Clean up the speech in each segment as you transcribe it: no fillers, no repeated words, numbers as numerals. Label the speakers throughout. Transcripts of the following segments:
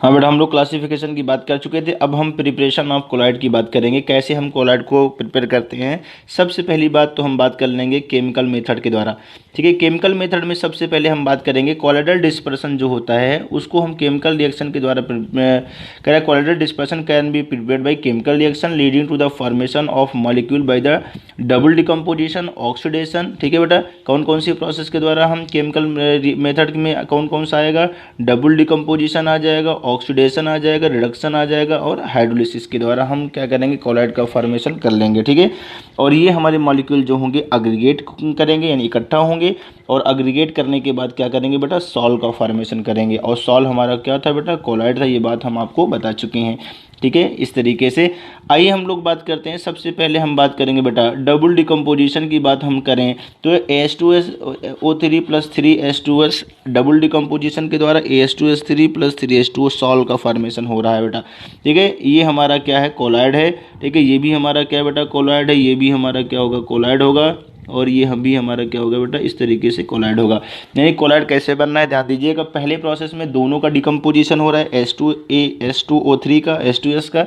Speaker 1: हाँ बेटा, हम लोग क्लासिफिकेशन की बात कर चुके थे। अब हम प्रिपरेशन ऑफ कोलाइड की बात करेंगे, कैसे हम कोलाइड को प्रिपेयर करते हैं। सबसे पहली बात तो हम बात कर लेंगे केमिकल मेथड के द्वारा। ठीक है, केमिकल मेथड में सबसे पहले हम बात करेंगे कोलाइडल डिस्पर्सन जो होता है उसको हम केमिकल रिएक्शन के द्वारा करें। Colloidal dispersion can be prepared by chemical reaction leading to the formation of molecule by the double decomposition oxidation. ठीक है बेटा, कौन कौन सी प्रोसेस के द्वारा हम केमिकल मेथड में कौन कौन सा आएगा, डबल डिकम्पोजिशन आ जाएगा, ऑक्सीडेशन आ जाएगा, रिडक्शन आ जाएगा और हाइड्रोलिसिस के द्वारा हम क्या करेंगे, कोलाइड का फॉर्मेशन कर लेंगे। ठीक है, और ये हमारे मॉलिक्यूल जो होंगे अग्रीगेट करेंगे यानी इकट्ठा होंगे, और अग्रीगेट करने के बाद क्या करेंगे बेटा, सॉल का फॉर्मेशन करेंगे। और सॉल हमारा क्या था बेटा, कोलाइड था, ये बात हम आपको बता चुके हैं। ठीक है, इस तरीके से आइए हम लोग बात करते हैं। सबसे पहले हम बात करेंगे बेटा डबल डिकम्पोजिशन की बात हम करें तो H2SO3 + 3H2S डबल डिकम्पोजिशन के द्वारा AH2S3 + 3H2O सॉल्व का फॉर्मेशन हो रहा है बेटा। ठीक है, ये हमारा क्या है, कोलाइड है। ठीक है, ये भी हमारा क्या बेटा, कोलाइड है। ये भी हमारा क्या होगा, कोलाइड होगा। और ये हम भी हमारा क्या होगा बेटा, इस तरीके से कोलाइड होगा। यानी कोलाइड कैसे बनना है, ध्यान दीजिएगा। पहले प्रोसेस में दोनों का डिकम्पोजिशन हो रहा है, H2O3 का, H2S का,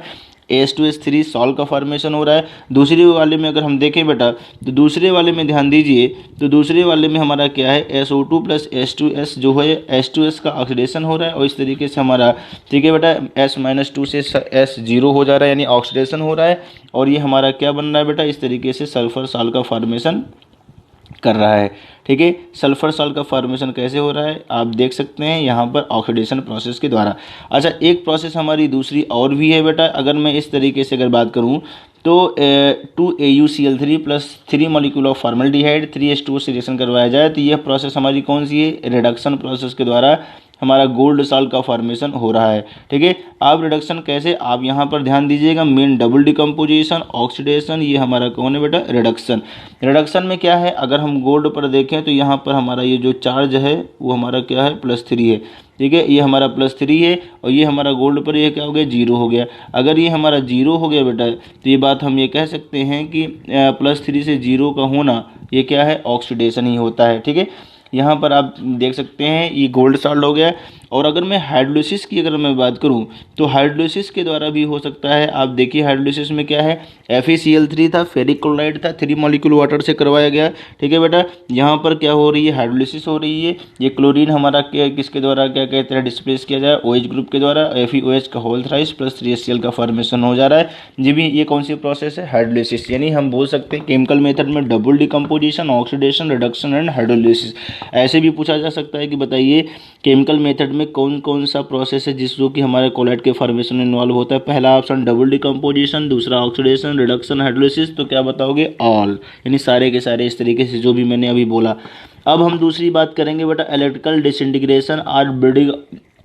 Speaker 1: AH2S3 सॉल्व का फॉर्मेशन हो रहा है। दूसरे वाले में अगर हम देखें बेटा, तो दूसरे वाले में ध्यान दीजिए, तो दूसरे वाले में हमारा क्या है, SO2 + H2S जो है H2S का ऑक्सीडेशन हो रहा है। और इस तरीके से हमारा, ठीक है बेटा, S-2 से S0 हो जा रहा है यानी ऑक्सीडेशन हो रहा है। और ये हमारा क्या बन रहा है बेटा, इस तरीके से सल्फर सॉल्ट का फॉर्मेशन कर रहा है। ठीक है, सल्फर सॉल्ट का फॉर्मेशन कैसे हो रहा है आप देख सकते हैं यहाँ पर, ऑक्सीडेशन प्रोसेस के द्वारा। अच्छा, एक प्रोसेस हमारी दूसरी और भी है बेटा। अगर मैं इस तरीके से अगर बात करूँ तो 2AuCl3 + 3 molecule of formaldehyde 3H2O से रिएक्शन करवाया जाए तो यह प्रोसेस हमारी कौन सी है, रिडक्शन प्रोसेस के द्वारा हमारा गोल्ड सॉल्ट का फॉर्मेशन हो रहा है। ठीक है, अब रिडक्शन कैसे, आप यहाँ पर ध्यान दीजिएगा, मेन डबल डिकम्पोजिशन ऑक्सीडेशन, ये हमारा कौन है बेटा, रिडक्शन। रिडक्शन में क्या है, अगर हम गोल्ड पर देखें तो यहाँ पर हमारा ये जो चार्ज है वो हमारा क्या है, +3 है। ठीक है, ये हमारा +3 है और ये हमारा गोल्ड पर ये क्या हो गया, 0 हो गया। अगर ये हमारा 0 हो गया बेटा तो ये बात हम ये कह सकते हैं कि +3 से 0 का होना ये क्या है, ऑक्सीडेशन ही होता है। ठीक है, यहाँ पर आप देख सकते हैं ये गोल्ड सॉल्ट हो गया। और अगर मैं हाइड्रोलिसिस की अगर मैं बात करूँ तो हाइड्रोलिसिस के द्वारा भी हो सकता है। आप देखिए हाइड्रोलिसिस में क्या है, FeCl3 था, फेरिक क्लोराइड था, 3 मॉलिक्यूल वाटर से करवाया गया। ठीक है बेटा, यहाँ पर क्या हो रही है, हाइड्रोलिसिस हो रही है। ये क्लोरीन हमारा क्या, किसके द्वारा क्या कहते हैं, डिस्प्लेस किया जाए, OH ग्रुप के द्वारा, FeOH का होल थ्राइस + 3HCl का फॉर्मेशन हो जा रहा है। जी भी, ये कौन सी प्रोसेस है, हाइड्रोलिसिस। यानी हम बोल सकते हैं केमिकल मेथड में double decomposition, oxidation, reduction and hydrolysis. ऐसे भी पूछा जा सकता है कि बताइए केमिकल मेथड में कौन कौन सा प्रोसेस है जिसको कि हमारे कोलाइड के फॉर्मेशन में इन्वॉल्व होता है। पहला ऑप्शन डबल डिकम्पोजिशन, दूसरा ऑक्सीडेशन, रिडक्शन, हाइड्रोलिसिस। तो क्या बताओगे, ऑल, यानी सारे के सारे इस तरीके से जो भी मैंने अभी बोला। अब हम दूसरी बात करेंगे बेटा, इलेक्ट्रिकल डिसइंटीग्रेशन और ब्रीडिंग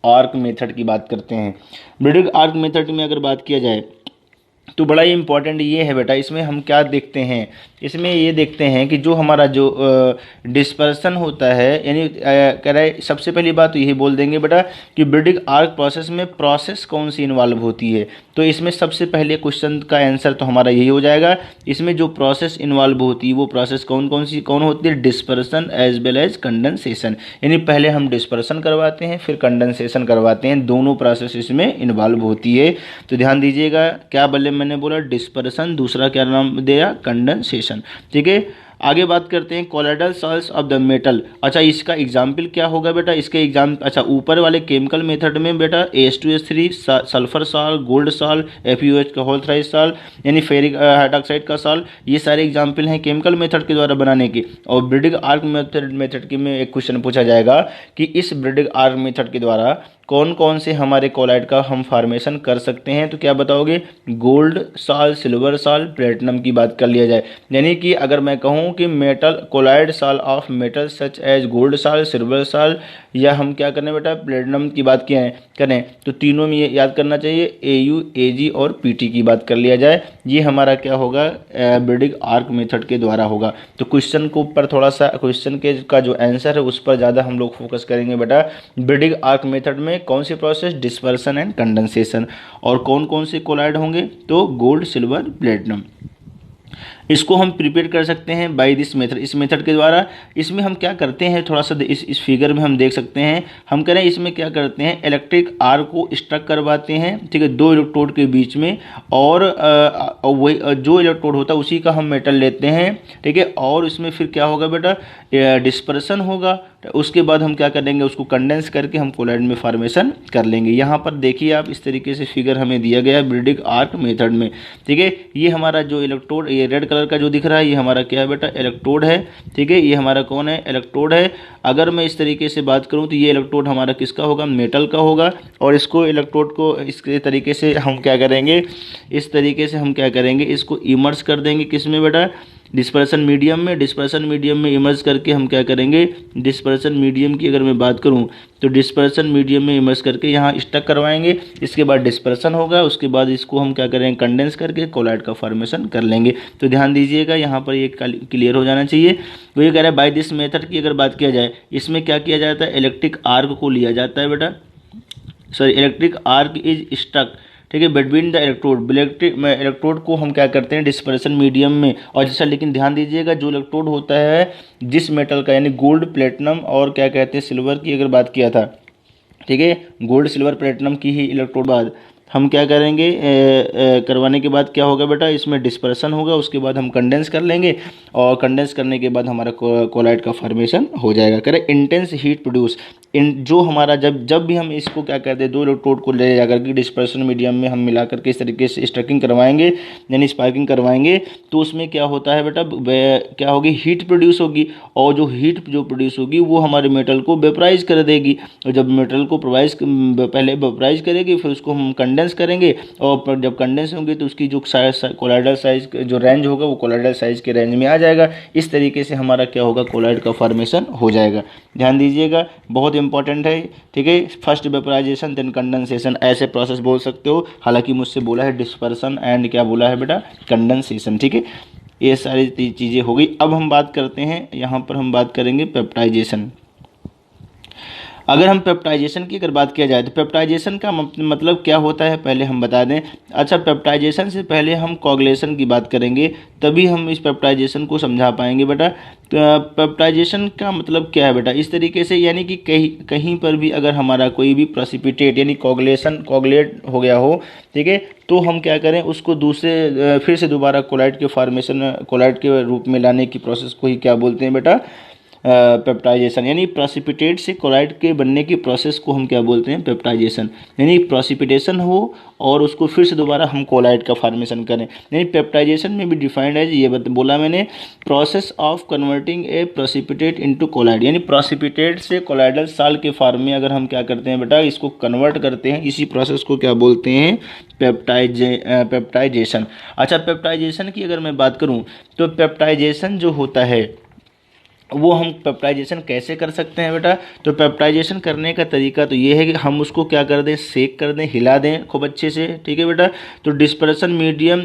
Speaker 1: आर्क मेथड की बात करते हैं। ब्रीडिंग आर्क मेथड में अगर बात किया जाए तो बड़ा ही इंपॉर्टेंट ये है बेटा, इसमें हम क्या देखते हैं, इसमें ये देखते हैं कि जो हमारा जो डिस्पर्सन होता है, यानी कह रहा है, सबसे पहली बात तो यही बोल देंगे बेटा कि ब्रीडिंग आर्क प्रोसेस में प्रोसेस कौन सी इन्वॉल्व होती है। तो इसमें सबसे पहले क्वेश्चन का आंसर तो हमारा यही हो जाएगा, इसमें जो प्रोसेस इन्वॉल्व होती है वो प्रोसेस कौन कौन होती है, dispersion as well as condensation. यानी पहले हम डिस्पर्सन करवाते हैं फिर कंडेंसेशन करवाते हैं, दोनों प्रोसेस इसमें इन्वॉल्व होती है। तो ध्यान दीजिएगा, क्या बल्ले मैंने बोला, डिस्पर्सन, दूसरा क्या नाम दिया, कंडेंसेशन। ठीक है, आगे बात करते हैं colloidal salts of the metal. अच्छा, इसका एग्जाम्पल क्या होगा बेटा, इसके एग्जाम, अच्छा, ऊपर वाले केमिकल मेथड में बेटा AH2S3 sulphur salt, gold salt, FeOH का होल थ्राइस सॉल्ट यानी फेरिक हाइड्रोक्साइड का सॉल्ट, ये सारे एग्जाम्पल हैं केमिकल मेथड के द्वारा बनाने के। और ब्रीडिंग आर्क मेथड के में एक क्वेश्चन पूछा जाएगा कि इस ब्रीडिंग आर्क मेथड के द्वारा कौन कौन से हमारे कोलाइड का हम फॉर्मेशन कर सकते हैं। तो क्या बताओगे, gold salt, silver salt, platinum की बात कर लिया जाए। यानी कि अगर मैं कहूँ कि metal colloid salt of metal such as gold salt, silver salt, या हम क्या करने बेटा, प्लेटिनम की बात करें तो तीनों में ये याद करना चाहिए, AU, AG और PT की बात कर लिया जाए। ये हमारा क्या होगा, ब्रीडिंग आर्क मेथड के द्वारा होगा। तो क्वेश्चन को ऊपर थोड़ा सा, क्वेश्चन के का जो आंसर है उस पर ज़्यादा हम लोग फोकस करेंगे बेटा। ब्रीडिंग आर्क मेथड में कौन सी प्रोसेस, डिस्पर्सन एंड कंडेंसेशन। और कौन कौन से कोलाइड होंगे, तो गोल्ड, सिल्वर, प्लेटिनम। इसको हम प्रिपेयर कर सकते हैं बाय दिस मेथड, इस मेथड के द्वारा। इसमें हम क्या करते हैं, थोड़ा सा इस फिगर में हम देख सकते हैं। हम कह रहे हैं इसमें क्या करते हैं, इलेक्ट्रिक आर्क को स्ट्रक करवाते हैं, ठीक है, दो इलेक्ट्रोड के बीच में, और वही जो इलेक्ट्रोड होता है उसी का हम मेटल लेते हैं, ठीक है। और इसमें फिर क्या होगा बेटा, डिस्पर्सन होगा। उसके बाद हम क्या करेंगे, उसको कंडेंस करके हम कोलाइड में फॉर्मेशन कर लेंगे। यहाँ पर देखिए आप, इस तरीके से फिगर हमें दिया गया है ब्रीडिंग आर्क मेथड में, ठीक है। ये हमारा जो इलेक्ट्रोड, ये रेड कलर का जो दिख रहा है, ये हमारा क्या है बेटा, इलेक्ट्रोड है, ठीक है। ये हमारा कौन है, इलेक्ट्रोड है। अगर मैं इस तरीके से बात करूँ तो ये इलेक्ट्रोड हमारा किसका होगा, मेटल का होगा। और इसको इलेक्ट्रोड को इसके तरीके से हम क्या करेंगे, इस तरीके से हम क्या करेंगे, इसको इमर्ज कर देंगे किस में बेटा, डिस्पर्सन मीडियम में। डिस्पर्सन मीडियम में इमर्ज करके हम क्या करेंगे, डिस्पर्सन मीडियम की अगर मैं बात करूं तो डिस्पर्सन मीडियम में इमर्ज करके यहाँ स्टक करवाएंगे। इसके बाद डिस्पर्सन होगा, उसके बाद इसको हम क्या करेंगे, कंडेंस करके कोलाइड का फॉर्मेशन कर लेंगे। तो ध्यान दीजिएगा, यहाँ पर ये क्लियर हो जाना चाहिए। तो ये कह रहा है बाय दिस मेथड की अगर बात किया जाए, इसमें क्या किया जाता है, इलेक्ट्रिक आर्क को लिया जाता है बेटा, sorry, electric arc is stuck, ठीक है, बिटवीन द इलेक्ट्रोड। इलेक्ट्रोड को हम क्या करते हैं, डिस्पर्सन मीडियम में। और जैसा, लेकिन ध्यान दीजिएगा, जो इलेक्ट्रोड होता है जिस मेटल का, यानी गोल्ड, प्लेटिनम और क्या कहते हैं, सिल्वर की अगर बात किया था, ठीक है, गोल्ड, सिल्वर, प्लेटिनम की ही इलेक्ट्रोड बाद हम क्या करेंगे, करवाने के बाद क्या होगा बेटा, इसमें डिस्पर्सन होगा, उसके बाद हम कंडेंस कर लेंगे, और कंडेंस करने के बाद हमारा कोलाइड का फॉर्मेशन हो जाएगा। करें इंटेंस हीट प्रोड्यूस, इन जो हमारा जब भी हम इसको क्या कहते हैं, दो इलेक्ट्रोड को ले जाकर के डिस्पर्सन मीडियम में हम मिला करके इस तरीके से स्ट्रकिंग करवाएंगे, यानी स्पार्किंग करवाएंगे, तो उसमें क्या होता है बेटा, क्या होगी, हीट प्रोड्यूस होगी। और जो हीट जो प्रोड्यूस होगी वो हमारे मेटल को वेपराइज कर देगी। और जब मेटल को पहले वेपराइज करेगी, फिर उसको हम कंडेंस करेंगे, और जब कंडेंस होंगे तो उसकी जो कोलाइडल साइज जो रेंज होगा वो कोलाइडल साइज के रेंज में आ जाएगा। इस तरीके से हमारा क्या होगा, कोलाइड का फॉर्मेशन हो जाएगा। ध्यान दीजिएगा, बहुत इंपॉर्टेंट है, ठीक है। फर्स्ट वेपराइजेशन देन कंडेंसेशन, ऐसे प्रोसेस बोल सकते हो। हालांकि मुझसे बोला है डिस्पर्सन एंड क्या बोला है बेटा, कंडेंसेशन, ठीक है। ये सारी चीज़ें हो गई। अब हम बात करते हैं, यहाँ पर हम बात करेंगे पेप्टाइजेशन। अगर हम पेप्टाइजेशन की अगर बात किया जाए तो पेप्टाइजेशन का मतलब क्या होता है, पहले हम बता दें। अच्छा, पेप्टाइजेशन से पहले हम कोagulation की बात करेंगे, तभी हम इस पेप्टाइजेशन को समझा पाएंगे बेटा। पेप्टाइजेशन का मतलब क्या है बेटा, इस तरीके से, यानी कि कहीं पर भी अगर हमारा कोई भी प्रेसिपिटेट यानी कोगुलेट हो गया हो, ठीक है, तो हम क्या करें, उसको फिर से दोबारा कोलाइड के फॉर्मेशन, कोलाइड के रूप में लाने की प्रोसेस को ही क्या बोलते हैं बेटा, पेप्टाइजेशन। यानी प्रेसिपिटेट से कोलाइड के बनने की प्रोसेस को हम क्या बोलते हैं, पेप्टाइजेशन। यानी प्रेसिपिटेशन हो और उसको फिर से दोबारा हम कोलाइड का फॉर्मेशन करें। यानी पेप्टाइजेशन में भी डिफाइंड है, ये बोला मैंने, process of converting a precipitate into colloid. यानी प्रेसिपिटेट से कोलाइडल साल्ट के फॉर्म में अगर हम क्या करते हैं बेटा, इसको कन्वर्ट करते हैं, इसी प्रोसेस को क्या बोलते हैं, पेप्टाइजेशन। अच्छा, पेप्टाइजेशन की अगर मैं बात करूँ तो पेप्टाइजेशन जो होता है वो हम पेप्टाइजेशन कैसे कर सकते हैं बेटा। तो पेप्टाइजेशन करने का तरीका तो ये है कि हम उसको क्या कर दें, सेक कर दें, हिला दें खूब अच्छे से, ठीक है बेटा। तो dispersion medium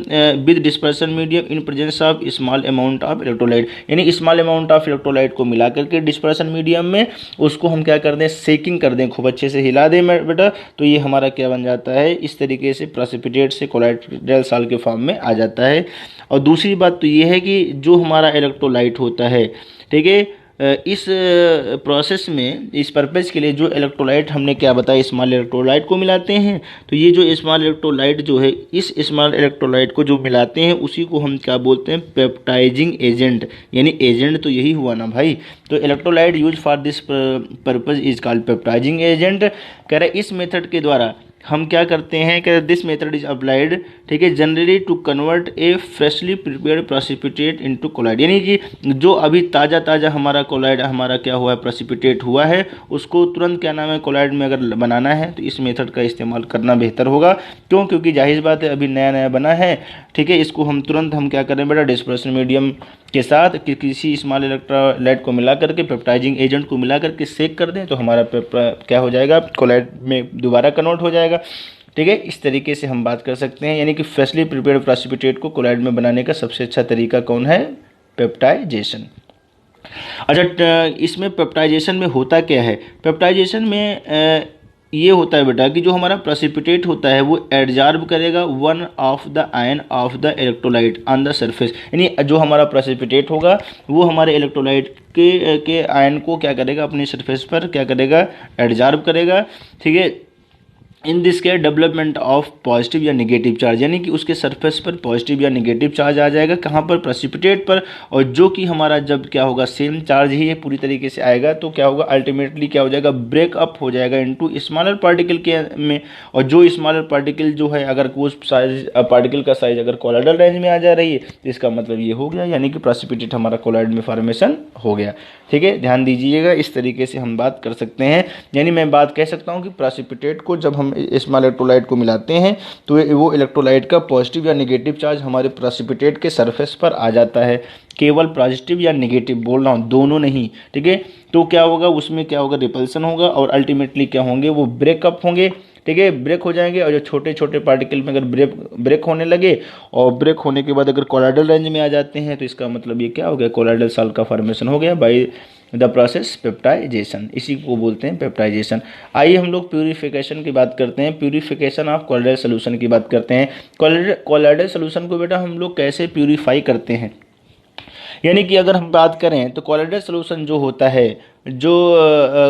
Speaker 1: with dispersion medium in presence of small amount of electrolyte, यानी स्मॉल अमाउंट ऑफ इलेक्ट्रोलाइट को मिला करके डिस्पर्सन मीडियम में उसको हम क्या कर दें, सेकिंग कर दें, खूब अच्छे से हिला दें बेटा। तो ये हमारा क्या बन जाता है, इस तरीके से प्रेसिपिटेट से कोलाइडल साल्ट के फॉर्म में आ जाता है। और दूसरी बात तो ये है कि जो हमारा इलेक्ट्रोलाइट होता है, ठीक है, इस प्रोसेस में, इस पर्पज़ के लिए जो इलेक्ट्रोलाइट हमने क्या बताया, स्मॉल इलेक्ट्रोलाइट को मिलाते हैं। तो ये जो स्मॉल इलेक्ट्रोलाइट जो है, इस स्मॉल इलेक्ट्रोलाइट को जो मिलाते हैं उसी को हम क्या बोलते हैं, पेप्टाइजिंग एजेंट। यानी एजेंट तो यही हुआ ना भाई। तो electrolyte use for this purpose is called peptising agent. कह रहे इस मेथड के द्वारा हम क्या करते हैं कि दिस मेथड इज अप्लाइड, ठीक है, generally to convert a freshly prepared precipitate into colloid. यानी कि जो अभी ताज़ा हमारा कोलाइड हमारा क्या हुआ है, प्रेसिपिटेट हुआ है, उसको तुरंत क्या नाम है, कोलाइड में अगर बनाना है तो इस मेथड का इस्तेमाल करना बेहतर होगा। क्यों? क्योंकि जाहिर बात है अभी नया बना है, ठीक है। इसको हम तुरंत हम क्या करें बेटा, डिस्पर्सन मीडियम के साथ किसी स्मॉल इलेक्ट्रोलाइट को मिला करके, पेप्टाइजिंग एजेंट को मिला करके सेक कर दें, तो हमारा क्या हो जाएगा, कोलाइड में दोबारा कन्वर्ट हो जाएगा, ठीक है। इस तरीके से हम बात कर सकते हैं। यानी कि फ्रेशली प्रिपेयर्ड प्रेसिपिटेट को कोलाइड में बनाने का सबसे अच्छा तरीका कौन है, पेप्टाइजेशन। अच्छा, इसमें पेप्टाइजेशन में होता क्या है, पेप्टाइजेशन में ये होता है बेटा कि जो हमारा प्रेसिपिटेट होता है वो एडजॉर्ब करेगा one of the ion of the electrolyte on the surface, यानी जो हमारा प्रेसिपिटेट होगा वो हमारे इलेक्ट्रोलाइट के आयन को क्या करेगा, अपनी सरफेस पर क्या करेगा, एडजॉर्ब करेगा। ठीक है, in this care development of positive या नेगेटिव चार्ज, यानी कि उसके सरफेस पर पॉजिटिव या नेगेटिव चार्ज आ जाएगा, कहाँ पर, प्रेसिपिटेट पर। और जो कि हमारा जब क्या होगा, सेम चार्ज ही ये पूरी तरीके से आएगा, तो क्या होगा, अल्टीमेटली क्या हो जाएगा, ब्रेकअप हो जाएगा इनटू स्मॉलर पार्टिकल के में। और जो स्मॉलर पार्टिकल जो है, अगर वो साइज पार्टिकल का साइज अगर कोलाइडल रेंज में आ जा रही है तो इसका मतलब ये हो गया, यानी कि प्रेसिपिटेट हमारा कोलाइड में फॉर्मेशन हो गया। ठीक है, ध्यान दीजिएगा, इस तरीके से हम बात कर सकते हैं। यानी मैं बात कह सकता हूँ कि प्रेसिपिटेट को जब हम स्मॉल इलेक्ट्रोलाइट को मिलाते हैं तो वो इलेक्ट्रोलाइट का पॉजिटिव या नेगेटिव चार्ज हमारे प्रेसिपिटेट के सरफेस पर आ जाता है। केवल पॉजिटिव या नेगेटिव बोल रहा हूँ, दोनों नहीं। ठीक है, तो क्या होगा, उसमें क्या होगा, रिपल्सन होगा और अल्टीमेटली क्या होंगे, वो ब्रेकअप होंगे। ठीक है, ब्रेक हो जाएंगे। और जो छोटे छोटे पार्टिकल में अगर ब्रेक होने लगे और ब्रेक होने के बाद अगर कोलाइडल रेंज में आ जाते हैं तो इसका मतलब ये क्या हो गया, कोलाइडल सॉल्ट का फॉर्मेशन हो गया बाय द प्रोसेस पेप्टाइजेशन, इसी को बोलते हैं पेप्टाइजेशन। आइए हम लोग प्यूरिफिकेशन की बात करते हैं, प्यूरिफिकेशन ऑफ कोलाइडल सोल्यूशन की बात करते हैं। कोलाइडल सोल्यूशन को बेटा हम लोग कैसे प्यूरिफाई करते हैं, यानी कि अगर हम बात करें तो कोलाइडल सोल्यूशन जो होता है, जो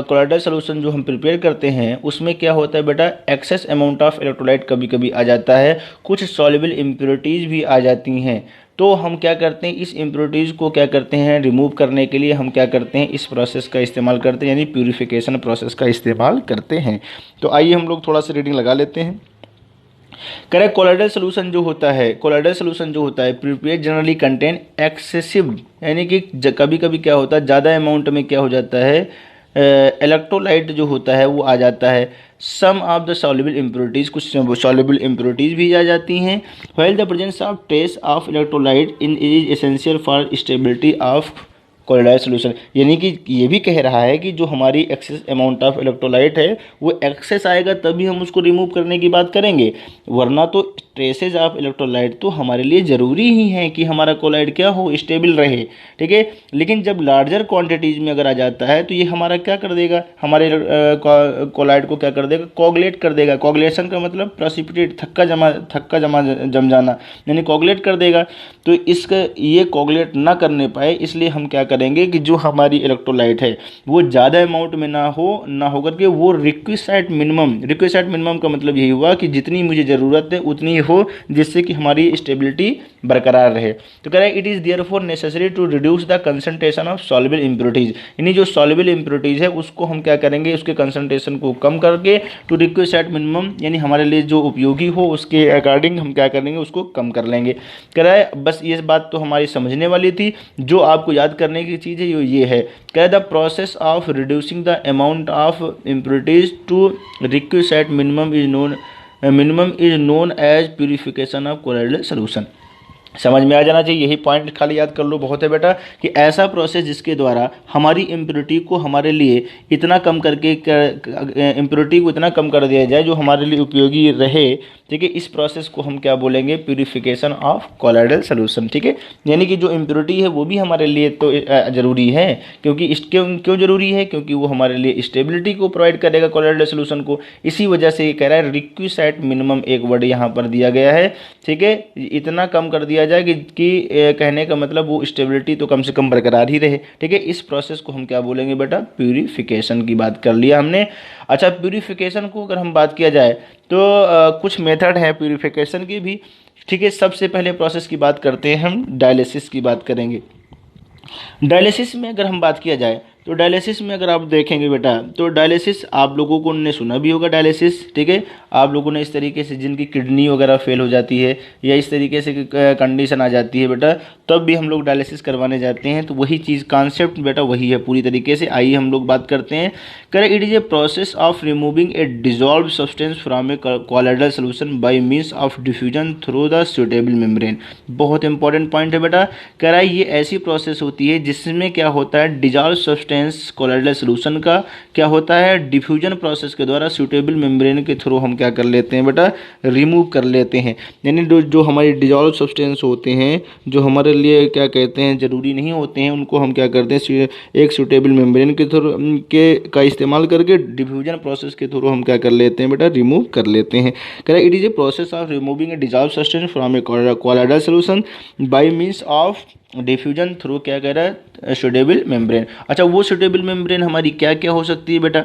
Speaker 1: कोलाइडल सोल्यूशन जो हम प्रिपेयर करते हैं उसमें क्या होता है बेटा, एक्सेस अमाउंट ऑफ इलेक्ट्रोलाइट कभी कभी आ जाता है, कुछ सॉल्युबल इम्प्योरिटीज़ भी आ जाती हैं। तो हम क्या करते हैं, इस इम्प्योरिटीज़ को क्या करते हैं, रिमूव करने के लिए हम क्या करते हैं, इस प्रोसेस का इस्तेमाल करते हैं, यानी प्यूरिफिकेशन प्रोसेस का इस्तेमाल करते हैं। तो आइए हम लोग थोड़ा सा रीडिंग लगा लेते हैं। करेक्ट, कोलाइडल सोल्यूशन जो होता है, कोलाइडल सोल्यूशन जो होता है प्रिपेयर जनरली कंटेन एक्सेसिव, यानी कि कभी कभी क्या होता है, ज़्यादा अमाउंट में क्या हो जाता है, इलेक्ट्रोलाइट जो होता है वो आ जाता है। सम ऑफ द सॉल्युबल इम्प्योरिटीज़, कुछ सॉल्युबल इम्प्योरिटीज़ भी आ जाती हैं। While the presence of trace of electrolyte in is essential for stability of colloidal solution, यानी कि ये भी कह रहा है कि जो हमारी एक्सेस अमाउंट ऑफ इलेक्ट्रोलाइट है वो एक्सेस आएगा तभी हम उसको रिमूव करने की बात करेंगे, वरना तो ट्रेसेज ऑफ इलेक्ट्रोलाइट तो हमारे लिए ज़रूरी ही है कि हमारा कोलाइड क्या हो, स्टेबल रहे। ठीक है, लेकिन जब लार्जर क्वांटिटीज़ में अगर आ जाता है तो ये हमारा क्या कर देगा, हमारे कोलाइड को क्या कर देगा, कोगुलेट कर देगा। कोगुलेशन का मतलब प्रेसिपिटेट, थक्का जमा जम जाना, यानी कोगुलेट कर देगा। तो इसका ये कोगुलेट ना करने पाए इसलिए हम क्या करेंगे कि जो हमारी इलेक्ट्रोलाइट है वो ज़्यादा अमाउंट में ना हो करके वो रिक्विसाइट मिनिमम का मतलब यही हुआ कि जितनी मुझे ज़रूरत है उतनी हो, जिससे कि हमारी स्टेबिलिटी बरकरार रहे। तो कह रहा है it is therefore necessary to reduce the concentration of soluble impurities, यानी जो सॉल्युबल इम्प्योरिटीज़ है उसको हम क्या करेंगे, उसके कंसंट्रेशन को कम करके टू रिक्विसाइट मिनिमम, यानी हमारे लिए जो उपयोगी हो उसके अकॉर्डिंग हम क्या करेंगे, उसको कम कर लेंगे। कह रहा है बस ये बात तो हमारी समझने वाली थी, जो आपको याद करने की चीज़ है ये है। कह the process of reducing the amount of impurities to requisite minimum is known as purification of colloidal solution. समझ में आ जाना चाहिए, यही पॉइंट खाली याद कर लो, बहुत है बेटा, कि ऐसा प्रोसेस जिसके द्वारा हमारी इम्प्योरिटी को हमारे लिए इतना कम करके इम्प्योरिटी को इतना कम कर दिया जाए जो हमारे लिए उपयोगी रहे। ठीक है, इस प्रोसेस को हम क्या बोलेंगे, प्यूरिफिकेशन ऑफ कोलाइडल सोल्यूशन। ठीक है, यानी कि जो इम्प्योरिटी है वो भी हमारे लिए तो ज़रूरी है, क्योंकि क्यों ज़रूरी है, क्योंकि वो हमारे लिए स्टेबिलिटी को प्रोवाइड करेगा कोलाइडल सोल्यूशन को। इसी वजह से ये कह रहा है रिक्विसाइट मिनिमम, एक वर्ड यहाँ पर दिया गया है। ठीक है, इतना कम कर दिया जाए कि कहने का मतलब वो स्टेबिलिटी तो कम से कम बरकरार ही रहे। ठीक है, इस प्रोसेस को हम क्या बोलेंगे बेटा, प्यूरिफिकेशन की बात कर लिया हमने। अच्छा, प्यूरिफिकेशन को अगर हम बात किया जाए तो कुछ मेथड हैं प्यूरिफिकेशन की भी। ठीक है, सबसे पहले प्रोसेस की बात करते हैं, हम डायलिसिस की बात करेंगे। डायलिसिस में अगर हम बात किया जाए तो डायलिसिस में अगर आप देखेंगे बेटा तो डायलिसिस आप लोगों को ने सुना भी होगा डायलिसिस। ठीक है, आप लोगों ने इस तरीके से जिनकी किडनी वगैरह फेल हो जाती है या इस तरीके से कंडीशन आ जाती है बेटा, तब भी हम लोग डायलिसिस करवाने जाते हैं। तो वही चीज़ कॉन्सेप्ट बेटा वही है पूरी तरीके से। आइए हम लोग बात करते हैं। Correct, it is a process of removing A dissolve substance from A colloidal solution bye means of diffusion through the suitable membrane. बहुत इंपॉर्टेंट पॉइंट है बेटा। कह रहा है ये ऐसी प्रोसेस होती है जिसमें क्या होता है, डिजॉल्व सब्सटेंस कोलाइडल सोल्यूशन का क्या होता है, डिफ्यूजन प्रोसेस के द्वारा सूटेबल मेम्ब्रेन के थ्रू हम क्या कर लेते हैं बेटा, रिमूव कर लेते हैं। यानी जो हमारी डिजॉल्व सब्सटेंस होते हैं, जो हमारे लिए क्या कहते हैं ज़रूरी नहीं होते हैं, उनको हम क्या करते हैं एक सूटेबल मेम्ब्रेन के थ्रू का इस्तेमाल करके डिफ्यूजन प्रोसेस के थ्रू हम क्या कर लेते हैं बेटा, रिमूव कर लेते हैं। कह रहा है it is a process of removing A dissolve substance from A colloidal solution by means of diffusion through क्या कह रहा है, सूटेबल मेम्ब्रेन। अच्छा, वो सूटेबल मेम्ब्रेन हमारी क्या क्या हो सकती है बेटा,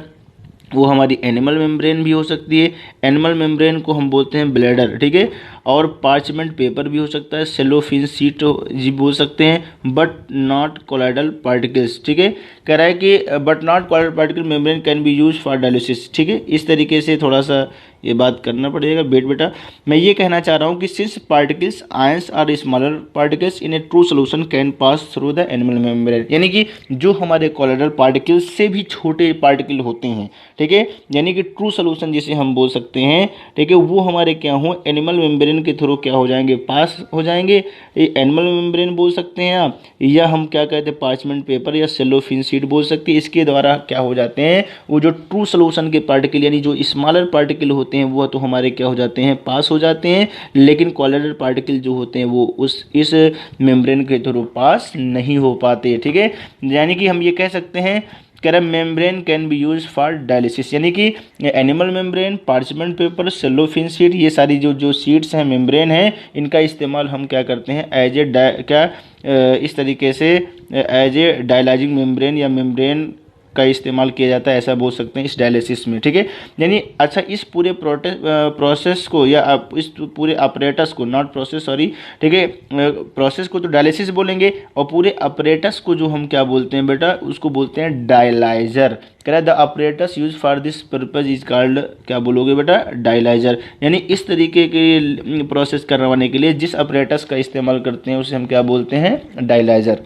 Speaker 1: वो हमारी एनिमल मेम्ब्रेन भी हो सकती है। एनिमल मेम्ब्रेन को हम बोलते हैं ब्लैडर, ठीक है। और पार्चमेंट पेपर भी हो सकता है, सेलोफिन सीट जी बोल सकते हैं, बट नॉट कोलाइडल पार्टिकल्स, ठीक है। कह रहा है कि but not colloidal particle membrane can be use for dialysis, ठीक है। इस तरीके से थोड़ा सा ये बात करना पड़ेगा बेटा। मैं ये कहना चाह रहा हूँ कि since particles ions are smaller particles in a true solution can pass through the animal membrane, यानी कि जो हमारे कोलाइडल पार्टिकल्स से भी छोटे पार्टिकल होते हैं, ठीक है, यानी कि ट्रू सोल्यूशन जिसे हम बोल सकते हैं, ठीक है, वो हमारे क्या हो, एनिमल मेम्ब्रेन के थ्रू क्या हो जाएंगे, पास हो जाएंगे। ये एनिमल मेम्ब्रेन बोल सकते हैं आप, या हम क्या कहते हैं पार्चमेंट पेपर या सेलोफिन शीट बोल सकते हैं। इसके द्वारा क्या हो जाते हैं, वो जो ट्रू सोल्यूशन के पार्टिकल यानी जो स्मॉलर पार्टिकल होते हैं वो तो हमारे क्या हो जाते हैं, पास हो जाते हैं। लेकिन कोलाइडल पार्टिकल जो होते हैं वो इस मेम्ब्रेन के थ्रू पास नहीं हो पाते, ठीक है। यानी कि हम ये कह सकते हैं कह membrane can be use for dialysis, यानी कि animal membrane, parchment paper, cellophane sheet, ये सारी जो शीट्स हैं, मेम्ब्रेन हैं, इनका इस्तेमाल हम क्या करते हैं एज ए इस तरीके से एज ए डायलाइजिंग मेम्ब्रेन या मेम्ब्रेन का इस्तेमाल किया जाता है, ऐसा बोल सकते हैं इस डायलिसिस में, ठीक है। यानी अच्छा, इस पूरे प्रोसेस को या इस पूरे अपरेटस को, नॉट प्रोसेस सॉरी, ठीक है, प्रोसेस को तो डायलिसिस बोलेंगे और पूरे अपरेटस को जो हम क्या बोलते हैं बेटा, उसको बोलते हैं डायलाइजर। कह रहा है the apparatus use for this purpose is called, क्या बोलोगे बेटा, डायलाइजर। यानी इस तरीके के प्रोसेस करवाने के लिए जिस अपरेटस का इस्तेमाल करते हैं उसे हम क्या बोलते हैं, डायलाइजर।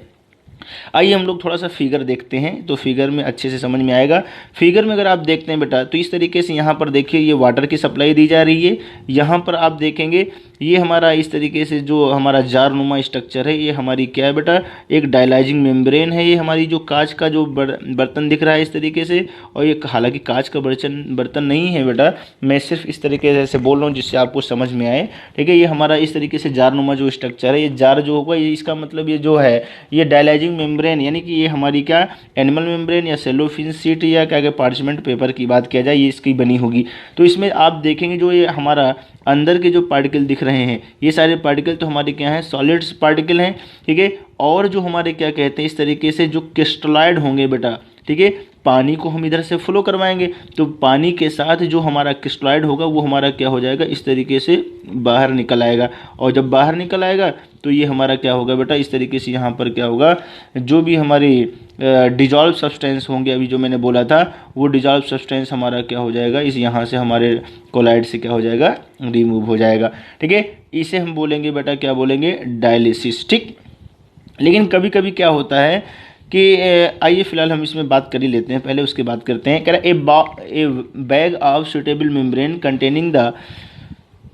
Speaker 1: आइए हम लोग थोड़ा सा फिगर देखते हैं, तो फिगर में अच्छे से समझ में आएगा। फिगर में अगर आप देखते हैं बेटा, तो इस तरीके से यहाँ पर देखिए ये वाटर की सप्लाई दी जा रही है। यहाँ पर आप देखेंगे ये हमारा इस तरीके से जो हमारा जारनुमा स्ट्रक्चर है, ये हमारी क्या है बेटा, एक डायलाइजिंग मेम्ब्रेन है। ये हमारी जो कांच का जो बर्तन दिख रहा है इस तरीके से, और ये हालांकि कांच का बर्तन नहीं है बेटा, मैं सिर्फ इस तरीके से बोल रहा हूँ जिससे आपको समझ में आए, ठीक है। ये हमारा इस तरीके से जारनुमा जो स्ट्रक्चर है, ये जार जो होगा, ये इसका मतलब ये जो है ये डायलाइजिंग मेम्ब्रेन, यानी कि ये हमारी क्या एनिमल मेम्ब्रेन या सेलोफिन शीट या क्या क्या पार्चमेंट पेपर की बात किया जाए, ये इसकी बनी होगी। तो इसमें आप देखेंगे जो ये हमारा अंदर के जो पार्टिकल दिख रहे हैं, ये सारे पार्टिकल तो हमारे क्या हैं, सॉलिड्स पार्टिकल हैं, ठीक है। और जो हमारे क्या कहते हैं इस तरीके से जो क्रिस्टलाइड होंगे बेटा, ठीक है, पानी को हम इधर से फ्लो करवाएंगे तो पानी के साथ जो हमारा क्रिस्टलाइड होगा वो हमारा क्या हो जाएगा, इस तरीके से बाहर निकल आएगा। और जब बाहर निकल आएगा तो ये हमारा क्या होगा बेटा, इस तरीके से यहाँ पर क्या होगा, जो भी हमारी डिजॉल्व सब्सटेंस होंगे, अभी जो मैंने बोला था, वो डिजॉल्व सब्सटेंस हमारा क्या हो जाएगा, इस यहाँ से हमारे कोलाइड से क्या हो जाएगा, रिमूव हो जाएगा, ठीक है। इसे हम बोलेंगे बेटा, क्या बोलेंगे, डायलिसिस, ठीक। लेकिन कभी कभी क्या होता है कि आइए फिलहाल हम इसमें बात कर ही लेते हैं, पहले उसके बात करते हैं। कह रहा ए bag of suitable membrane containing the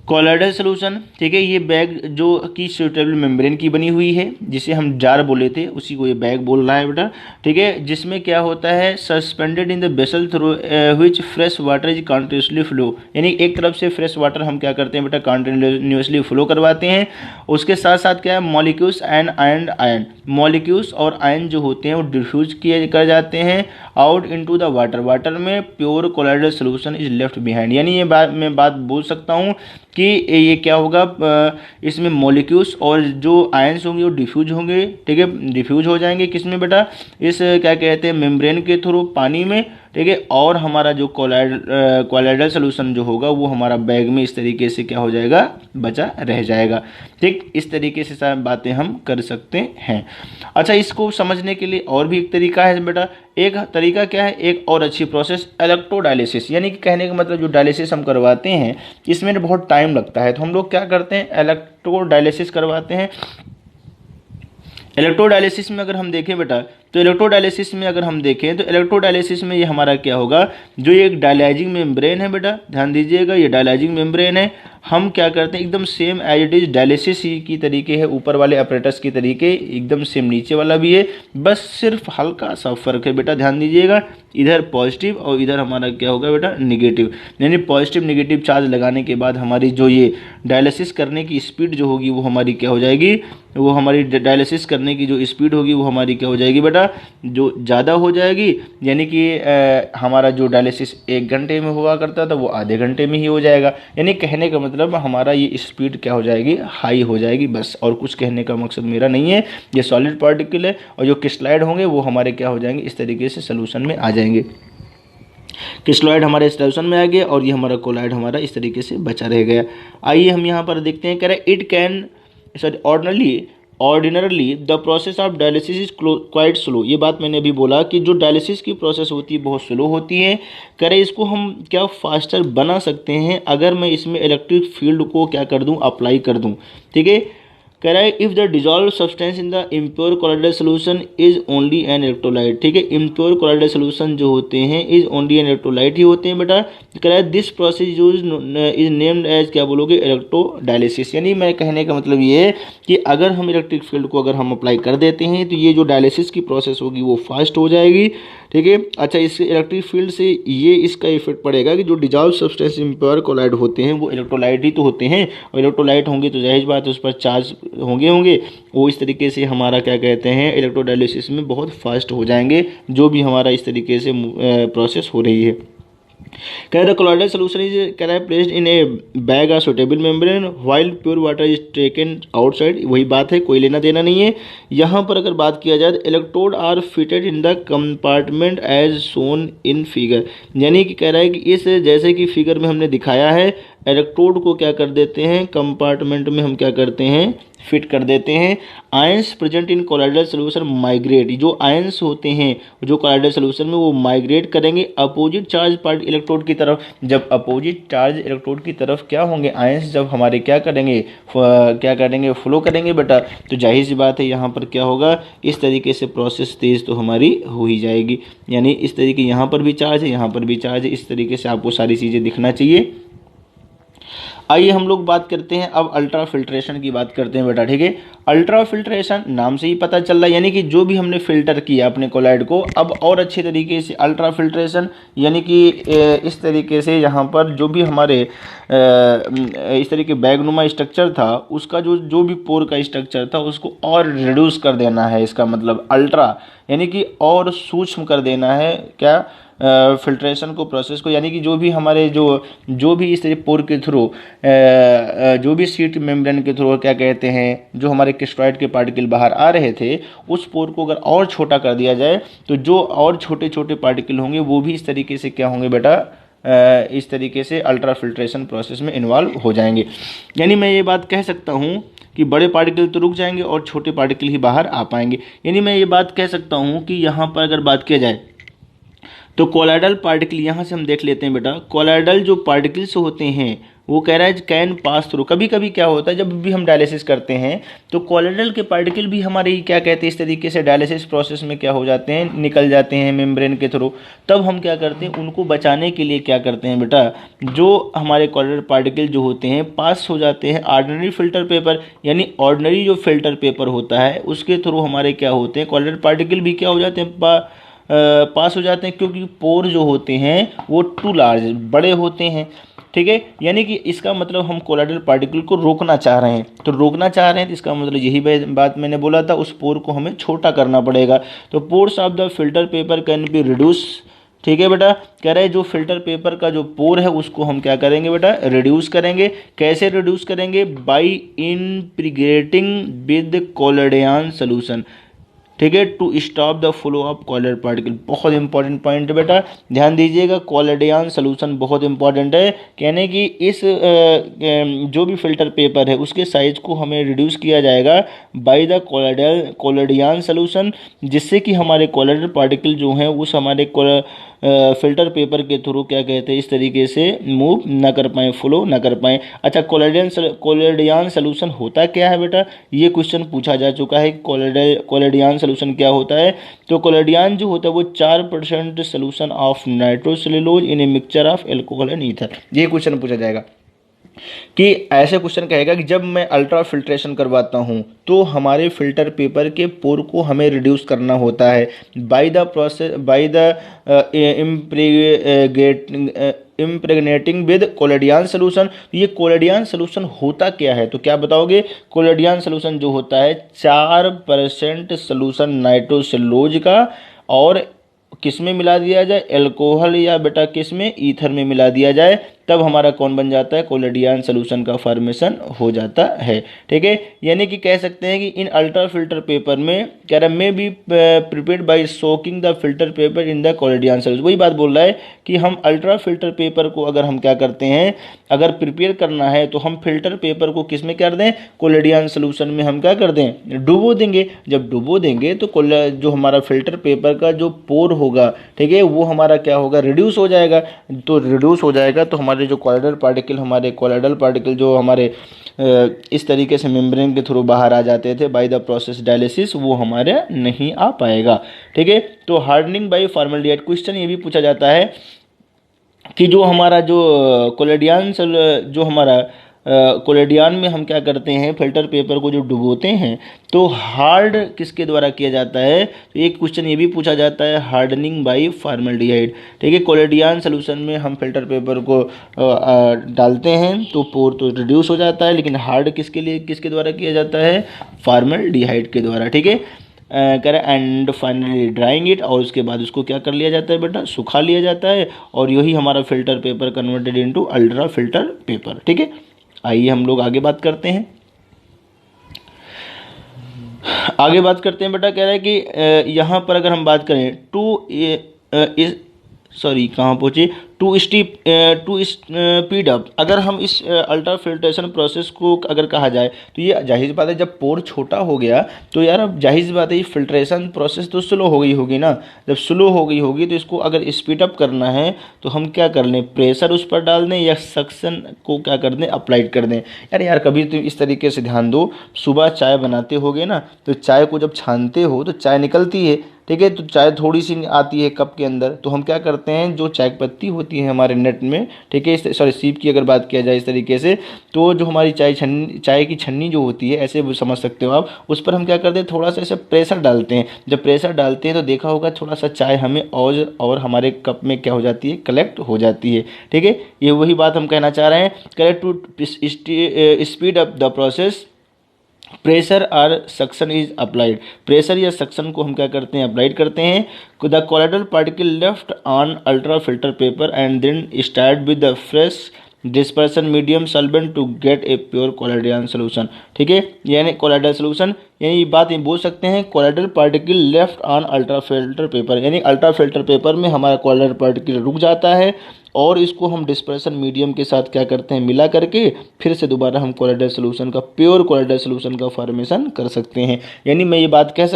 Speaker 1: colloidal solution, ठीक है। ये बैग जो कि सूटेबल मेम्ब्रेन की बनी हुई है, जिसे हम जार बोले थे, उसी को ये बैग बोल रहा है बेटा, ठीक है। जिसमें क्या होता है, suspended in the vessel through which fresh water is continuously flow, यानी एक तरफ से फ्रेश वाटर हम क्या करते हैं बेटा, कॉन्टिन्यूसली फ्लो करवाते हैं। उसके साथ साथ क्या है, मॉलिक्यूल्स एंड आयन, मॉलिक्यूल्स और आयन जो होते हैं वो डिफ्यूज किए कर जाते हैं आउट इनटू द वाटर में pure colloidal solution is left behind. यानी ये मैं बात बोल सकता हूँ कि ये क्या होगा, इसमें मॉलिक्यूल्स और जो आयंस होंगे वो डिफ्यूज होंगे, ठीक है, डिफ्यूज हो जाएंगे किसमें बेटा, इस क्या कहते हैं मेम्ब्रेन के थ्रू पानी में, ठीक है। और हमारा जो कोलाइडल सोल्यूशन जो होगा वो हमारा बैग में इस तरीके से क्या हो जाएगा, बचा रह जाएगा, ठीक। इस तरीके से सारी बातें हम कर सकते हैं। अच्छा, इसको समझने के लिए और भी एक तरीका है बेटा। एक तरीका क्या है, एक और अच्छी प्रोसेस, इलेक्ट्रोडायलिसिस, यानी कि कहने का मतलब जो डायलिसिस हम करवाते हैं इसमें बहुत टाइम लगता है, तो हम लोग क्या करते हैं, इलेक्ट्रोडायलिसिस करवाते हैं। इलेक्ट्रोडायलिसिस में अगर हम देखें बेटा, तो इलेक्ट्रोडायलिसिस में अगर हम देखें तो इलेक्ट्रोडायलिसिस में ये हमारा क्या होगा, जो ये एक डायलाइजिंग मेम्ब्रेन है बेटा, ध्यान दीजिएगा, ये डायलाइजिंग मेम्ब्रेन है। हम क्या करते हैं, एकदम same as it is dialysis की तरीके है, ऊपर वाले अपरेटस की तरीके एकदम सेम नीचे वाला भी है, बस सिर्फ हल्का सा फर्क है बेटा, ध्यान दीजिएगा। इधर पॉजिटिव और इधर हमारा क्या होगा बेटा, निगेटिव, यानी पॉजिटिव निगेटिव चार्ज लगाने के बाद हमारी जो ये डायलिसिस करने की स्पीड जो होगी वो हमारी क्या हो जाएगी, वो हमारी डायलिसिस करने की जो स्पीड होगी वो हमारी क्या हो जाएगी बेटा, जो ज़्यादा हो जाएगी। यानी कि हमारा जो डायलिसिस 1 घंटे में हुआ करता था वो आधे घंटे में ही हो जाएगा। यानी कहने का मतलब हमारा ये स्पीड क्या हो जाएगी, हाई हो जाएगी, बस। और कुछ कहने का मकसद मेरा नहीं है। ये सॉलिड पार्टिकल है और जो क्रिस्टलाइड होंगे वो हमारे क्या हो जाएंगे, इस तरीके से सोल्यूशन में आ जाएंगे। क्रिस्टलॉइड हमारे सोल्यूशन में आ गया और ये हमारा कोलॉइड हमारा इस तरीके से बचा रह गया। आइए हम यहाँ पर देखते हैं, कह रहे it can ordinarily the process of dialysis is quite slow. ये बात मैंने अभी बोला कि जो डायलिसिस की प्रोसेस होती है बहुत स्लो होती है। कह रहे इसको हम क्या फास्टर बना सकते हैं अगर मैं इसमें इलेक्ट्रिक फील्ड को क्या कर दूं, अप्लाई कर दूं, ठीक है। कह रहा है if the dissolve substance in the impure colloidal solution is only an electrolyte, ठीक है। इम्प्योर कोलाइडल सोल्यूशन जो होते हैं इज ओनली एन इलेक्ट्रोलाइट ही होते हैं बेटा। कह रहा है this process is named as, क्या बोलोगे, इलेक्ट्रोडायलिसिस। यानी मैं कहने का मतलब ये है कि अगर हम इलेक्ट्रिक फील्ड को अगर हम अप्लाई कर देते हैं तो ये जो डायलिसिस की प्रोसेस होगी वो फास्ट हो जाएगी, ठीक है। अच्छा, इस इलेक्ट्रिक फील्ड से ये इसका इफेक्ट पड़ेगा कि जो डिजॉल्व सब्सटेंस इम्प्योर कोलाइड होते हैं वो इलेक्ट्रोलाइट ही तो होते हैं, और इलेक्ट्रोलाइट होंगे तो जाहिर बात है उस पर चार्ज होंगे वो इस तरीके से हमारा क्या कहते हैं, इलेक्ट्रोडायलिसिस में बहुत फास्ट हो जाएंगे, जो भी हमारा इस तरीके से प्रोसेस हो रही है। कह रहा है कोलाइडल सोल्यूशन इज, कह रहा है, प्लेस्ड इन ए बैग और suitable membrane while pure water is taken outside. वही बात है, कोई लेना देना नहीं है। यहाँ पर अगर बात किया जाए तो electrode are fitted in the compartment as shown in figure. यानी कि कह रहा है कि इस, जैसे कि फिगर में हमने दिखाया है, इलेक्ट्रोड को क्या कर देते हैं, कंपार्टमेंट में हम क्या करते हैं, फिट कर देते हैं। Ions present in colloidal solution migrate, जो आयंस होते हैं जो कोलाइडल सोल्यूशन में वो माइग्रेट करेंगे अपोजिट चार्ज पार्ट इलेक्ट्रोड की तरफ। जब अपोजिट चार्ज इलेक्ट्रोड की तरफ क्या होंगे, आयंस जब हमारे क्या करेंगे, फ्लो करेंगे बेटा, तो जाहिर सी बात है यहाँ पर क्या होगा, इस तरीके से प्रोसेस तेज तो हमारी हो ही जाएगी। यानी इस तरीके, यहाँ पर भी चार्ज है, यहाँ पर भी चार्ज है, इस तरीके से आपको सारी चीज़ें दिखना चाहिए। आइए हम लोग बात करते हैं अब अल्ट्रा फिल्ट्रेशन की बात करते हैं बेटा, ठीक है। अल्ट्रा फिल्ट्रेशन नाम से ही पता चल रहा है, यानी कि जो भी हमने फिल्टर किया अपने कोलाइड को, अब और अच्छे तरीके से अल्ट्रा फिल्ट्रेशन, यानी कि इस तरीके से यहाँ पर जो भी हमारे इस तरीके बैगनुमा स्ट्रक्चर था उसका जो भी पोर का स्ट्रक्चर था उसको और रिड्यूस कर देना है। इसका मतलब अल्ट्रा यानी कि और सूक्ष्म कर देना है, क्या, फिल्ट्रेशन को, प्रोसेस को। यानी कि जो भी हमारे जो भी इस तरीके पोर के थ्रू, जो भी सीट मेम्ब्रेन के थ्रू क्या कहते हैं, जो हमारे क्रिस्टलॉइड के पार्टिकल बाहर आ रहे थे, उस पोर को अगर और छोटा कर दिया जाए तो जो और छोटे छोटे पार्टिकल होंगे वो भी इस तरीके से क्या होंगे बेटा, इस तरीके से अल्ट्रा फिल्ट्रेशन प्रोसेस में इन्वॉल्व हो जाएंगे। यानी मैं ये बात कह सकता हूँ कि बड़े पार्टिकल तो रुक जाएंगे और छोटे पार्टिकल ही बाहर आ पाएंगे। यानी मैं ये बात कह सकता हूँ कि यहाँ पर अगर बात किया जाए तो कोलाइडल पार्टिकल, यहाँ से हम देख लेते हैं बेटा, कोलाइडल जो पार्टिकल्स होते हैं वो कह रहा है कैन पास थ्रू। कभी कभी क्या होता है, जब भी हम डायलिसिस करते हैं तो कोलाइडल के पार्टिकल भी हमारे क्या कहते हैं, इस तरीके से डायलिसिस प्रोसेस में क्या हो जाते हैं, निकल जाते हैं मेम्ब्रेन के थ्रू। तब हम क्या करते हैं, उनको बचाने के लिए क्या करते हैं बेटा, जो हमारे कोलाइडल पार्टिकल जो होते हैं पास हो जाते हैं ऑर्डिनरी फिल्टर पेपर, यानी ऑर्डिनरी जो फिल्टर पेपर होता है उसके थ्रू हमारे क्या होते हैं, कोलाइडल पार्टिकल भी क्या हो जाते हैं, पास हो जाते हैं, क्योंकि पोर जो होते हैं वो टू लार्ज, बड़े होते हैं, ठीक है। यानी कि इसका मतलब हम कोलाइडल पार्टिकल को रोकना चाह रहे हैं, तो रोकना चाह रहे हैं तो इसका मतलब यही बात मैंने बोला था, उस पोर को हमें छोटा करना पड़ेगा। तो pores of the filter paper can be reduce, ठीक है बेटा। कह रहे हैं जो फिल्टर पेपर का जो पोर है उसको हम क्या करेंगे बेटा, रिड्यूस करेंगे। कैसे रिड्यूस करेंगे, by impregnating with collodion solution, ठीक है, to stop the flow of colloidal particle. बहुत इंपॉर्टेंट पॉइंट है बेटा, ध्यान दीजिएगा, कोलाइडियन सोल्यूशन बहुत इंपॉर्टेंट है। कहने कि इस जो भी फिल्टर पेपर है उसके साइज को हमें रिड्यूस किया जाएगा बाय द कोलाइडियन सोल्यूशन, जिससे कि हमारे कोलाइडल पार्टिकल जो हैं उस हमारे फिल्टर पेपर के थ्रू क्या कहते हैं, इस तरीके से मूव ना कर पाएँ, फ्लो ना कर पाएँ। अच्छा, कोलाइडियन सोल्यूशन होता क्या है बेटा, ये क्वेश्चन पूछा जा चुका है। कोलाइडियन सोल्यूशन क्या होता है? तो कोलेडियन जो होता है वो 4% solution of nitrocellulose in a mixture of alcohol and ether. ये क्वेश्चन पूछा जाएगा कि ऐसे क्वेश्चन कहेगा कि जब मैं अल्ट्रा फिल्ट्रेशन करवाता हूं तो हमारे फिल्टर पेपर के पोर को हमें रिड्यूस करना होता है by the process by the impregnating with collodion solution. ये कोलेडियन सोल्यूशन होता क्या है? तो क्या बताओगे? कोलेडियन सोल्यूशन जो होता है 4% सोल्यूशन नाइट्रोसेल्यूलोज का और किस में मिला दिया जाए? एल्कोहल या बेटा किस में? ईथर में मिला दिया जाए, तब हमारा कौन बन जाता है? कोलेडियन सोल्यूशन का फॉर्मेशन हो जाता है। ठीक है, यानी कि कह सकते हैं कि इन अल्ट्रा फिल्टर पेपर में कह रहा may be prepared by soaking the filter paper in the collodion solution. वही बात बोल रहा है कि हम अल्ट्रा फिल्टर पेपर को अगर हम क्या करते हैं, अगर प्रिपेयर करना है तो हम फिल्टर पेपर को किस में कर दें? कोलेडियन सोल्यूशन में हम क्या कर दें? डुबो देंगे। जब डुबो देंगे तो जो हमारा फिल्टर पेपर का जो पोर होगा, ठीक है, वो हमारा क्या होगा? रिड्यूस हो जाएगा। तो रिड्यूस हो जाएगा तो हमारे जो कोलाइडल पार्टिकल जो हमारे इस तरीके से मेम्ब्रेन के थ्रू बाहर आ जाते थे बाय द प्रोसेस डायलिसिस, वो हमारे नहीं आ पाएगा। ठीक है, तो हार्डनिंग बाय फॉर्मल्डिहाइड। क्वेश्चन ये भी पूछा जाता है कि जो हमारा जो कोलेडियन जो हमारा कोलेडियन में हम क्या करते हैं? फिल्टर पेपर को जो डुबोते हैं तो हार्ड किसके द्वारा किया जाता है? तो एक क्वेश्चन ये भी पूछा जाता है हार्डनिंग बाय फॉर्मल्डिहाइड। ठीक है, कोलेडियन सोल्यूशन में हम फिल्टर पेपर को डालते हैं तो पोर तो रिड्यूस हो जाता है, लेकिन हार्ड किसके द्वारा किया जाता है? फॉर्मल्डिहाइड के द्वारा। ठीक है, करें एंड फाइनली ड्राइंग इट, और उसके बाद उसको क्या कर लिया जाता है बेटा? सुखा लिया जाता है, और यही हमारा filter paper converted into ultra filter paper. ठीक है, आइए हम लोग आगे बात करते हैं। बेटा कह रहा है कि यहाँ पर अगर हम बात करें कहाँ पहुँचे? To speed up. अगर हम इस अल्ट्रा फिल्ट्रेशन प्रोसेस को अगर कहा जाए तो ये जाहिर बात है, जब पोर छोटा हो गया तो यार अब जाहिर बात है ये फिल्ट्रेशन प्रोसेस तो स्लो हो गई होगी ना। जब स्लो हो गई होगी तो इसको अगर स्पीड अप करना है तो हम क्या कर लें? प्रेशर उस पर डाल दें या सक्शन को क्या कर दें? अप्लाइड कर दें। यार कभी तो इस तरीके से ध्यान दो, सुबह चाय बनाते होगे ना, तो चाय को जब छानते हो तो चाय निकलती है। ठीक है, तो चाय थोड़ी सी आती है कप के अंदर, तो हम क्या करते हैं? जो चाय पत्ती होती है हमारे नेट में, ठीक है, सीप की अगर बात किया जाए इस तरीके से, तो जो हमारी चाय की छन्नी जो होती है, ऐसे समझ सकते हो आप, उस पर हम क्या करते हैं? थोड़ा सा ऐसे प्रेशर डालते हैं। जब प्रेशर डालते हैं तो देखा होगा थोड़ा सा चाय हमें और हमारे कप में क्या हो जाती है? कलेक्ट हो जाती है। ठीक है, ये वही बात हम कहना चाह रहे हैं। Correct to speed up the process pressure और सक्शन इज अप्लाइड। प्रेशर या सक्शन को हम क्या करते हैं? अप्लाइड करते हैं। The colloidal particle left on ultra filter paper and then start with the fresh dispersion medium solvent to get a pure colloidal solution. ठीक है, यानी कोलाइडल सोल्यूशन, यानी ये बात ये बोल सकते हैं colloidal particle left on ultra filter paper, यानी अल्ट्रा फिल्टर पेपर में हमारा कोलाइडल पार्टिकल रुक जाता है और इसको हम डिस्पर्सन मीडियम के साथ क्या करते हैं? मिला करके फिर से दोबारा हम कोलाइडल सोल्यूशन का, प्योर कोलाइडल सोल्यूशन का फॉर्मेशन कर सकते हैं। यानी मैं ये बात कह सकता